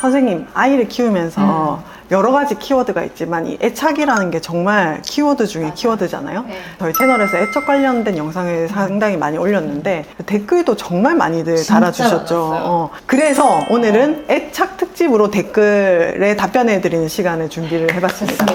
선생님, 아이를 키우면서 여러 가지 키워드가 있지만 이 애착이라는 게 정말 키워드 중에 키워드잖아요. 네. 저희 채널에서 애착 관련된 영상을 상당히 많이 올렸는데 댓글도 정말 많이들 달아주셨죠. 그래서 오늘은 애착 특집으로 댓글에 답변해드리는 시간을 준비를 해봤습니다.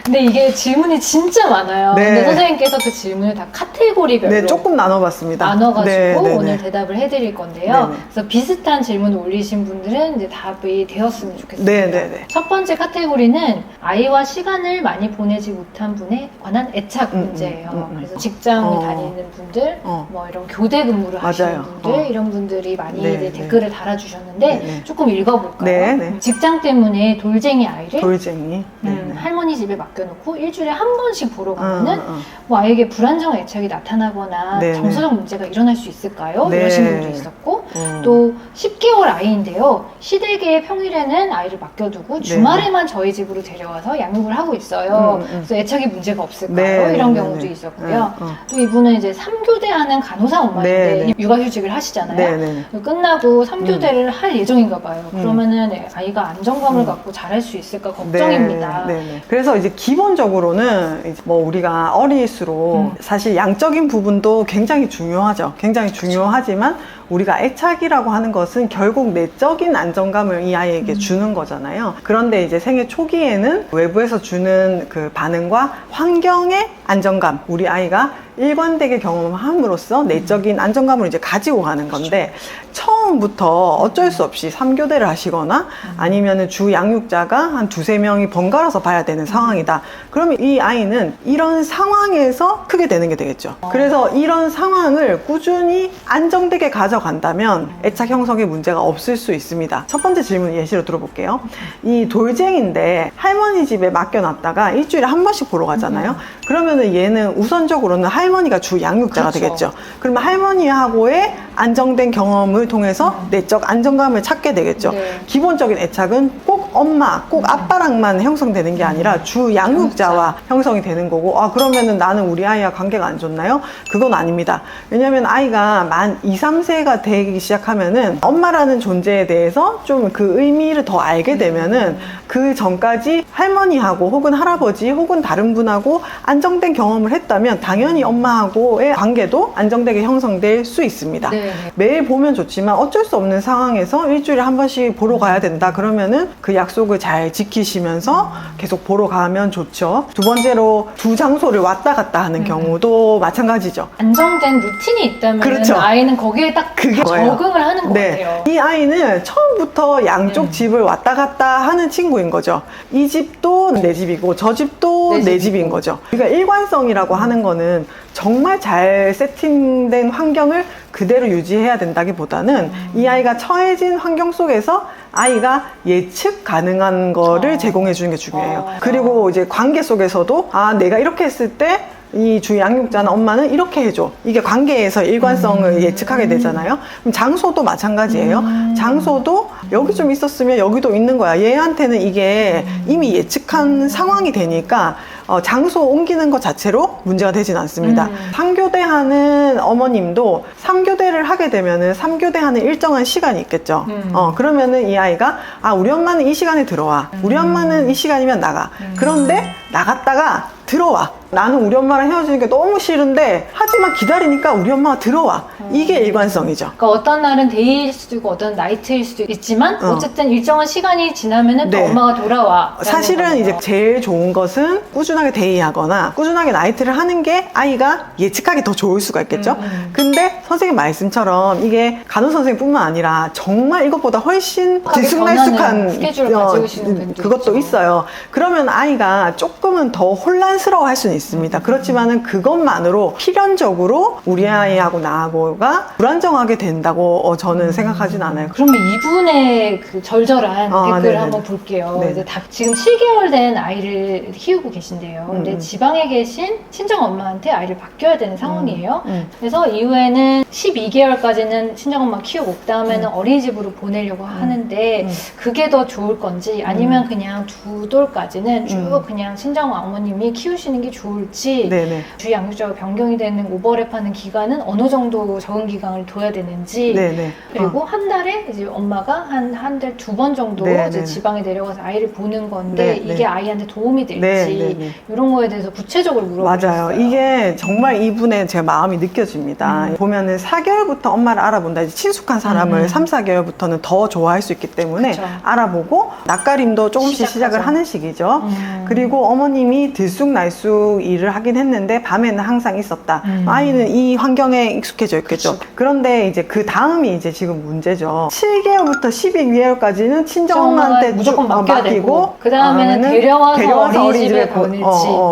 근데 이게 질문이 진짜 많아요. 네. 근데 선생님께서 그 질문을 다 카테고리별로 네, 조금 나눠봤습니다. 나눠가지고 네, 네, 네. 오늘 대답을 해드릴 건데요. 네네. 그래서 비슷한 질문을 올리신 분들은 이제 답이 되었으면 좋겠습니다. 네네네. 첫 번째 카테고리는 아이와 시간을 많이 보내지 못한 분에 관한 애착 문제예요. 그래서 직장을 다니는 분들, 뭐 이런 교대 근무를 하시는 분들, 이런 분들이 많이 네, 이제 네. 댓글을 달아주셨는데 네. 조금 읽어볼까요? 네, 네. 직장 때문에 돌쟁이 아이를 돌쟁이. 네. 할머니 집에 맡겨놓고 일주일에 한 번씩 보러 가면은 뭐 아이에게 불안정 애착이 나타나거나 네네. 정서적 문제가 일어날 수 있을까요? 네. 이러신 분도 있었고 또 10개월 아이인데요. 시댁에 평일에는 아이를 맡겨두고 주말에만 저희 집으로 데려와서 양육을 하고 있어요. 그래서 애착이 문제가 없을까요? 네. 이런 네. 경우도 네. 있었고요. 또 이분은 이제 3교대하는 간호사 엄마인데 네. 육아휴직을 하시잖아요. 네. 네. 끝나고 3교대를 할 예정인가 봐요. 그러면은 아이가 안정감을 갖고 잘할 수 있을까 걱정입니다. 네, 네. 그래서 이제 기본적으로는 이제 뭐 우리가 어릴수록 사실 양적인 부분도 굉장히 중요하죠. 굉장히 중요하지만 우리가 애착이라고 하는 것은 결국 내적인 안정감을 이 아이에게 주는 거잖아요. 그런데 이제 생애 초기에는 외부에서 주는 그 반응과 환경의 안정감, 우리 아이가 일관되게 경험함으로써 내적인 안정감을 이제 가지고 가는 건데 처음부터 어쩔 수 없이 3교대를 하시거나 아니면은 주 양육자가 한 두세 명이 번갈아서 봐야 되는 상황이다. 그러면 이 아이는 이런 상황에서 크게 되는 게 되겠죠. 그래서 이런 상황을 꾸준히 안정되게 가져간다면 애착 형성에 문제가 없을 수 있습니다. 첫 번째 질문 예시로 들어볼게요. 이 돌쟁인데 할머니 집에 맡겨놨다가 일주일에 한 번씩 보러 가잖아요. 그러면은 얘는 우선적으로는 할머니가 주 양육자가 그렇죠. 되겠죠. 그러면 할머니하고의 안정된 경험을 통해서 내적 안정감을 찾게 되겠죠. 네. 기본적인 애착은 꼭 엄마, 꼭 아빠랑만 형성되는 게 아니라 주 양육자와 형성이 되는 거고, 아, 그러면은 나는 우리 아이와 관계가 안 좋나요? 그건 아닙니다. 왜냐면 아이가 만 2, 3세가 되기 시작하면은 엄마라는 존재에 대해서 좀 그 의미를 더 알게 되면은 그 전까지 할머니하고 혹은 할아버지 혹은 다른 분하고 안정된 경험을 했다면 당연히 엄마하고의 관계도 안정되게 형성될 수 있습니다. 네. 매일 보면 좋지만 어쩔 수 없는 상황에서 일주일에 한 번씩 보러 가야 된다 그러면은 그 약속을 잘 지키시면서 계속 보러 가면 좋죠. 두 번째로 두 장소를 왔다 갔다 하는 경우도 마찬가지죠. 안정된 루틴이 있다면 그렇죠. 아이는 거기에 딱 그게 적응을 하는 것 네. 같아요. 이 아이는 처음부터 양쪽 집을 왔다 갔다 하는 친구인 거죠. 이 집도 내 집이고 저 집도 내 집인 거죠. 그러니까 일관성이라고 하는 거는 정말 잘 세팅된 환경을 그대로 유지해야 된다기보다는 이 아이가 처해진 환경 속에서 아이가 예측 가능한 거를 제공해 주는 게 중요해요. 그리고 이제 관계 속에서도 아, 내가 이렇게 했을 때 이 주 양육자나 엄마는 이렇게 해줘. 이게 관계에서 일관성을 예측하게 되잖아요. 그럼 장소도 마찬가지예요. 장소도 여기 좀 있었으면 여기도 있는 거야. 얘한테는 이게 이미 예측한 상황이 되니까 장소 옮기는 것 자체로 문제가 되진 않습니다. 3교대 하는 어머님도 3교대를 하게 되면은 3교대 하는 일정한 시간이 있겠죠. 그러면은 이 아이가 아, 우리 엄마는 이 시간에 들어와. 우리 엄마는 이 시간이면 나가. 그런데 나갔다가 들어와. 나는 우리 엄마랑 헤어지는 게 너무 싫은데 하지만 기다리니까 우리 엄마가 들어와. 이게 일관성이죠. 그러니까 어떤 날은 데이일 수도 있고 어떤 나이트일 수도 있지만 어쨌든 일정한 시간이 지나면은 또 네. 엄마가 돌아와. 사실은 이제 제일 좋은 것은 꾸준하게 데이하거나 꾸준하게 나이트를 하는 게 아이가 예측하기 더 좋을 수가 있겠죠. 근데 선생님 말씀처럼 이게 간호사 선생님뿐만 아니라 정말 이것보다 훨씬 들쑥날쑥한 스케줄을 가지고 계시는 분도 그것도 있죠. 있어요. 그러면 아이가 조금은 더 혼란스러워 할 수는 있습니다. 그렇지만은 그것만으로 필연적으로 우리 아이하고 나하고가 불안정하게 된다고 저는 생각하진 않아요. 그러면 이분의 그 절절한 댓글을 네네. 한번 볼게요. 네. 이제 지금 7개월 된 아이를 키우고 계신데요. 근데 지방에 계신 친정 엄마한테 아이를 맡겨야 되는 상황이에요. 그래서 이후에는 12개월까지는 친정 엄마 키우고 그다음에는 어린이집으로 보내려고 하는데 그게 더 좋을 건지 아니면 그냥 두 돌까지는 쭉 그냥 친정 어머님이 키우시는 게 좋을지, 네네. 주위 양육자가 변경이 되는 오버랩하는 기간은 어느 정도 적응 기간을 둬야 되는지, 네네. 그리고 한 달에 이제 엄마가 한 달 2번 정도 네네. 이제 지방에 내려가서 아이를 보는 건데 네네. 이게 아이한테 도움이 될지 네네. 이런 거에 대해서 구체적으로 물어보셨어요. 맞아요. 이게 정말 이분의 제 마음이 느껴집니다. 보면은 4개월부터 엄마를 알아본다. 이제 친숙한 사람을 3, 4개월부터는 더 좋아할 수 있기 때문에 그쵸. 알아보고 낯가림도 조금씩 시작하죠. 시작을 하는 시기죠. 그리고 어머님이 들쑥날쑥 일을 하긴 했는데 밤에는 항상 있었다. 아이는 이 환경에 익숙해져 있겠죠. 그쵸. 그런데 이제 그 다음이 이제 지금 문제죠. 7개월부터 12개월까지는 친정엄마한테 무조건 맡겨야 되고, 맡기고 그 다음에는 데려와서 어린이집에 보낼지.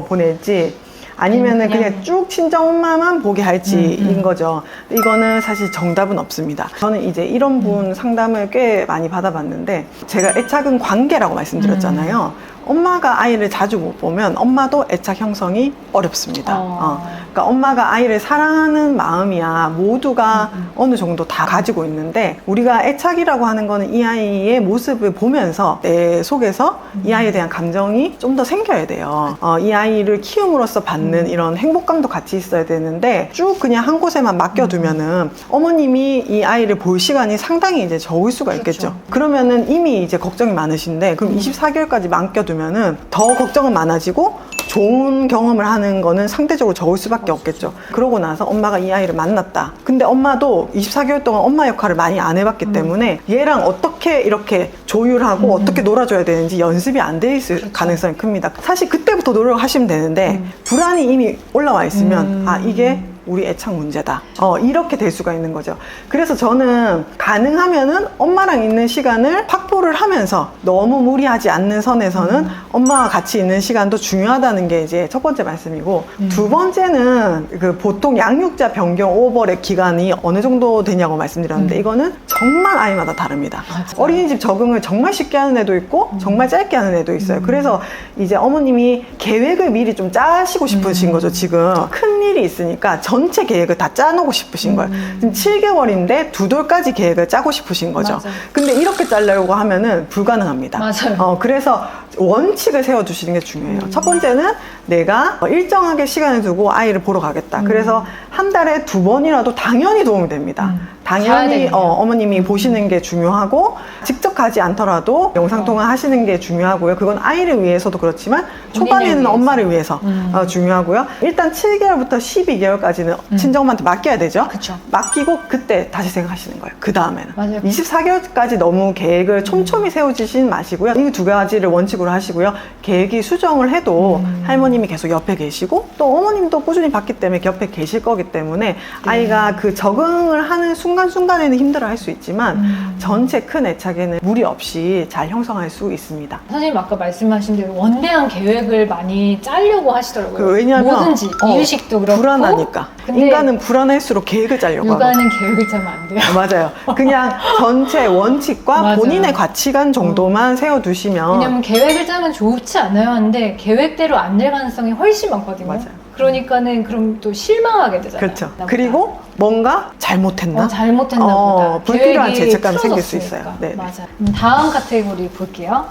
보낼지 아니면은 그냥 쭉 친정엄마만 보게 할지인 거죠. 이거는 사실 정답은 없습니다. 저는 이제 이런 분 상담을 꽤 많이 받아봤는데 제가 애착은 관계라고 말씀드렸잖아요. 엄마가 아이를 자주 못 보면 엄마도 애착 형성이 어렵습니다. 그러니까 엄마가 아이를 사랑하는 마음이야 모두가 어느 정도 다 가지고 있는데 우리가 애착이라고 하는 거는 이 아이의 모습을 보면서 내 속에서 이 아이에 대한 감정이 좀 더 생겨야 돼요. 이 아이를 키움으로써 받는 이런 행복감도 같이 있어야 되는데 쭉 그냥 한 곳에만 맡겨두면은 어머님이 이 아이를 볼 시간이 상당히 이제 적을 수가 있겠죠. 그러면은 이미 이제 걱정이 많으신데 그럼 24개월까지 맡겨두면은 더 걱정은 많아지고 좋은 경험을 하는 거는 상대적으로 적을 수밖에 없겠죠. 그러고 나서 엄마가 이 아이를 만났다. 근데 엄마도 24개월 동안 엄마 역할을 많이 안 해봤기 때문에 얘랑 어떻게 이렇게 조율하고 어떻게 놀아줘야 되는지 연습이 안 돼 있을 가능성이 큽니다. 사실 그때부터 노력하시면 되는데 불안이 이미 올라와 있으면 아 이게 우리 애착 문제다. 이렇게 될 수가 있는 거죠. 그래서 저는 가능하면은 엄마랑 있는 시간을 확보를 하면서 너무 무리하지 않는 선에서는 엄마와 같이 있는 시간도 중요하다는 게 이제 첫 번째 말씀이고 두 번째는 그 보통 양육자 변경 오버랩 기간이 어느 정도 되냐고 말씀드렸는데 이거는 정말 아이마다 다릅니다. 어린이집 적응을 정말 쉽게 하는 애도 있고 정말 짧게 하는 애도 있어요. 그래서 이제 어머님이 계획을 미리 좀 짜시고 싶으신 거죠. 지금 큰 일이 있으니까 전체 계획을 다 짜놓고 싶으신 거예요. 지금 7개월인데 2돌까지 계획을 짜고 싶으신 거죠. 맞아요. 근데 이렇게 짜려고 하면은 불가능합니다. 맞아요. 그래서 원칙을 세워주시는 게 중요해요. 첫 번째는 내가 일정하게 시간을 두고 아이를 보러 가겠다. 그래서 한 달에 2번이라도 당연히 도움이 됩니다. 당연히 어머님이 보시는 게 중요하고 직접 가지 않더라도 영상통화 하시는 게 중요하고요. 그건 아이를 위해서도 그렇지만 초반에는 엄마를 위해서 중요하고요. 일단 7개월부터 12개월까지는 친정엄마한테 맡겨야 되죠. 그쵸. 맡기고 그때 다시 생각하시는 거예요. 그 다음에는 맞아요. 24개월까지 너무 계획을 촘촘히 세우시진 마시고요. 이 두 가지를 원칙으로 하시고요. 계획이 수정을 해도 할머님이 계속 옆에 계시고 또 어머님도 꾸준히 받기 때문에 옆에 계실 거기 때문에 아이가 그 적응을 하는 순간순간에는 힘들어할 수 있지만 전체 큰 애착에는 무리 없이 잘 형성할 수 있습니다. 선생님 아까 말씀하신 대로 원대한 계획을 많이 짜려고 하시더라고요. 왜냐하면 뭐든지 이유식도 그렇고 불안하니까 근데 인간은 불안할수록 계획을 짜려고 하고 육아는 계획을 짜면 안 돼요. 맞아요. 그냥 전체 원칙과 맞아요. 본인의 가치관 정도만 세워두시면 왜냐면 계획을 짜면 좋지 않아요. 하는데 계획대로 안 될 가능성이 훨씬 많거든요. 맞아요. 그러니까는 그럼 또 실망하게 되잖아요. 그렇죠. 나보다. 그리고 뭔가 잘못했나? 잘못했나 보다. 불필요한 계획이 죄책감이 생길 수 틀어졌으니까. 있어요. 네. 맞아. 다음 카테고리 볼게요.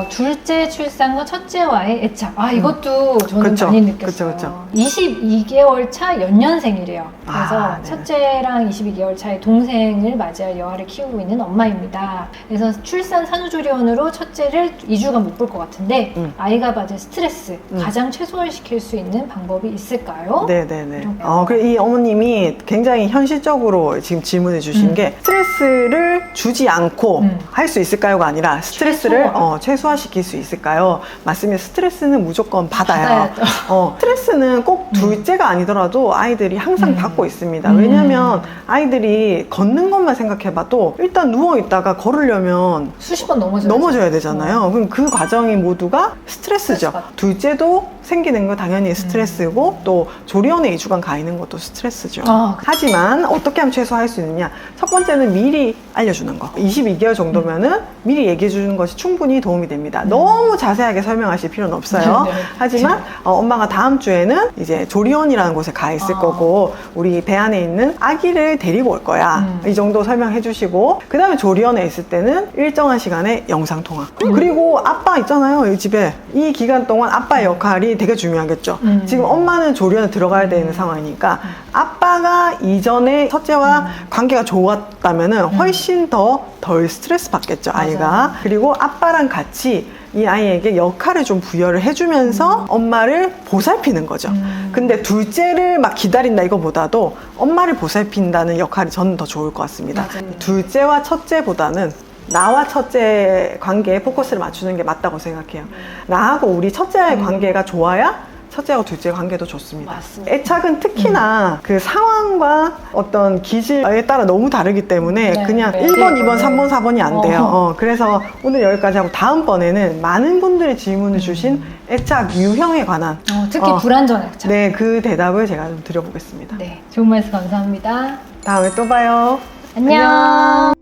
둘째 출산과 첫째와의 애착. 이것도 저는 그쵸. 많이 느꼈어요. 그쵸. 22개월 차 연년생이래요. 그래서 네. 첫째랑 22개월 차의 동생을 맞이할 여아를 키우고 있는 엄마입니다. 그래서 출산 산후조리원으로 첫째를 2주간 못 볼 것 같은데 아이가 받을 스트레스 가장 최소화시킬 수 있는 방법이 있을까요? 네네네. 그래 이 어머님이 굉장히 현실적으로 지금 질문해 주신 게 스트레스를 주지 않고 할 수 있을까요가 아니라 스트레스를 최소화시킬 수 있을까요? 맞습니다. 스트레스는 무조건 받아요. 스트레스는 꼭 둘째가 아니더라도 아이들이 항상 받고 있습니다. 왜냐면 아이들이 걷는 것만 생각해봐도 일단 누워있다가 걸으려면 수십 번 넘어져야 되잖아요. 그럼 그 과정이 모두가 스트레스죠. 둘째도 생기는 거 당연히 스트레스고 또 조리원에 2주간 가 있는 것도 스트레스죠. 하지만 어떻게 하면 최소화할 수 있느냐? 첫 번째는 미리 알려주는 거. 22개월 정도면은 미리 얘기해 주는 것이 충분히 도움이 됩니다. 너무 자세하게 설명하실 필요는 없어요. 하지만 엄마가 다음 주에는 이제 조리원이라는 곳에 가 있을 거고 우리 배 안에 있는 아기를 데리고 올 거야. 이 정도 설명해 주시고 그 다음에 조리원에 있을 때는 일정한 시간에 영상통화. 그리고 아빠 있잖아요. 이 집에 이 기간 동안 아빠의 역할이 되게 중요하겠죠. 음. 지금 엄마는 조련에 들어가야 되는 상황이니까 아빠가 이전에 첫째와 관계가 좋았다면은 훨씬 더 덜 스트레스 받겠죠, 아이가. 맞아요. 그리고 아빠랑 같이 이 아이에게 역할을 좀 부여를 해주면서 엄마를 보살피는 거죠. 근데 둘째를 막 기다린다 이거보다도 엄마를 보살핀다는 역할이 저는 더 좋을 것 같습니다. 맞아요. 둘째와 첫째보다는 나와 첫째 관계에 포커스를 맞추는 게 맞다고 생각해요. 나하고 우리 첫째와의 관계가 좋아야 첫째하고 둘째 관계도 좋습니다. 맞습니다. 애착은 특히나 그 상황과 어떤 기질에 따라 너무 다르기 때문에 네, 그냥 네. 1번, 네, 2번, 네. 3번, 4번이 안 돼요. 어. 그래서 오늘 여기까지 하고 다음번에는 많은 분들이 질문을 주신 애착 유형에 관한 특히 불안전 애착. 네, 그 대답을 제가 좀 드려보겠습니다. 네, 좋은 말씀 감사합니다. 다음에 또 봐요. 안녕.